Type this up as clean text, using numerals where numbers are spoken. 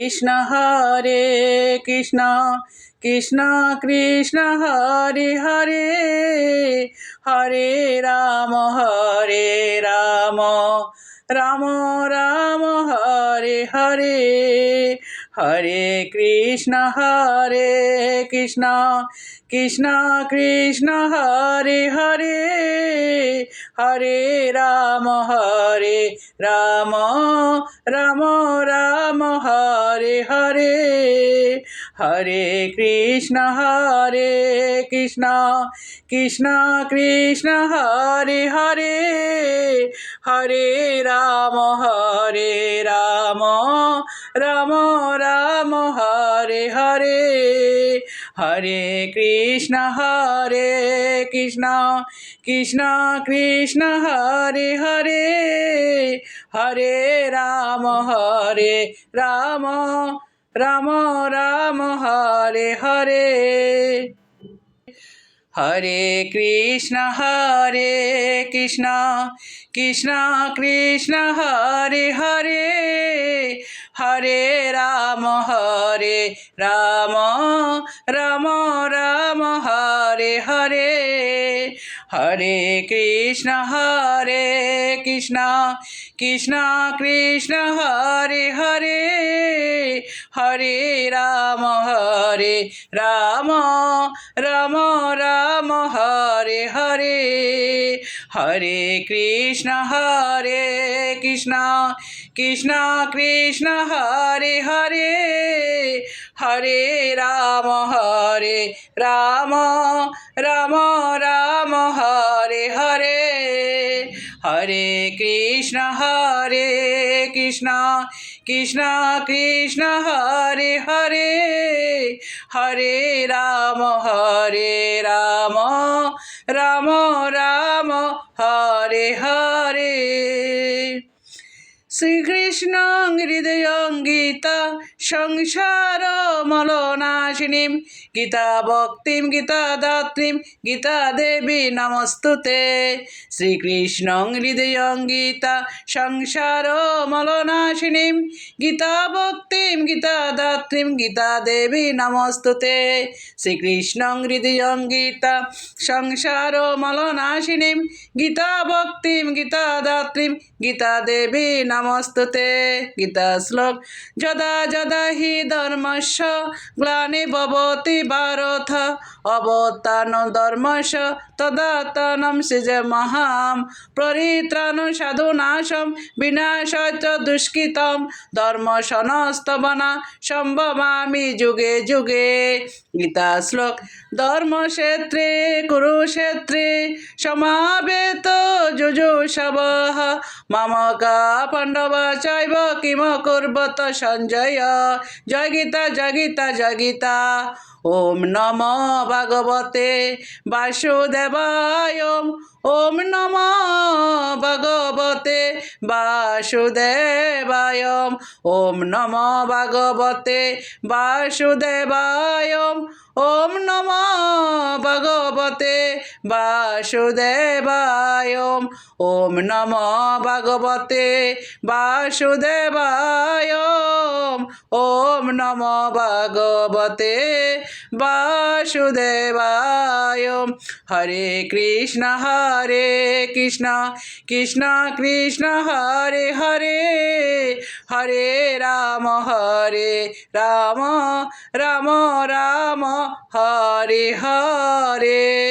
কৃষ্ণ হরে কৃষ্ণ কৃষ্ণ কৃষ্ণ হরে হরে হরে রাম রাম রাম হরে হরে হরে কৃষ্ণ কৃষ্ণ কৃষ্ণ কৃষ্ণ হরে হরে হরে রাম রাম রাম রাম হরে হরে হরে কৃষ্ণ কৃষ্ণ কৃষ্ণ কৃষ্ণ হরে হরে হরে রাম রাম রাম রাম হরে হরে হরে কৃষ্ণ কৃষ্ণ কৃষ্ণ কৃষ্ণ হরে হরে হরে রাম রাম রাম রাম হরে হরে হরে কৃষ্ণ কৃষ্ণ কৃষ্ণ কৃষ্ণ হরে হরে হরে রাম রাম রাম রাম হরে হরে হরে কৃষ্ণ কৃষ্ণ কৃষ্ণ কৃষ্ণ হরে হরে হরে রাম রাম রাম রাম হরে হরে হরে কৃষ্ণ কৃষ্ণ কৃষ্ণ কৃষ্ণ হরে হরে হরে রাম রাম রাম রাম হরে হরে হরে কৃষ্ণ কৃষ্ণ কৃষ্ণ কৃষ্ণ হরে হরে হরে রাম রাম রাম রাম হরে হরে শ্রীকৃষ্ণ হৃদয়ং গীতা সংসার মলনাশিনীম গীতা ভক্তিম গীতা দাত্রীম গীতা দেবী নমস্তুতে শ্রীকৃষ্ণ হৃদয়ং গীতা সংসার মলনাশিনীম গীতা ভক্তিম গীতা দাত্রীম গীতা দেবী নমস্তুতে শ্রীকৃষ্ণ হৃদয়ং গীতা সংসার মলনাশিনীম গীতা ভক্তিম গীতা দাত্রীম গীতা দেবী নমস্তুতে গীতা শ্লোক যদা যদা হি ধর্মস্য গ্লানির্ভবতি ভারত অবত্থান ধর্মস্য তদাত্মাनं সৃজমামহং পরিত্রাণং সাধুনাশং বিনাশায় দুষ্কৃতং ধর্ম সংস্থাপনা সম্ভবামি যুগে যুগে গীতা শ্লোক ধর্মক্ষেত্রে কুরুক্ষেত্রে সমাবেত যুযুষবঃ মামকা পাণ্ডবা চৈব কিম কুর্বত সঞ্জয় জয় গীতা জয় গীতা জয় গীতা ওম নমো ভগবতে বাসুদেবায় ওম নমো ভগবতে বাসুদেবায় ওম নমো ভগবতে বাসুদেবায় ওম নমো ভগবতে বাসুদেবায় ওম নমো ভগবতে বাসুদেবায় ওম নমো ভগবতে বাসুদেবায় হরে কৃষ্ণ কৃষ্ণ কৃষ্ণ কৃষ্ণ হরে হরে হরে রাম রাম রাম রাম হরে হরে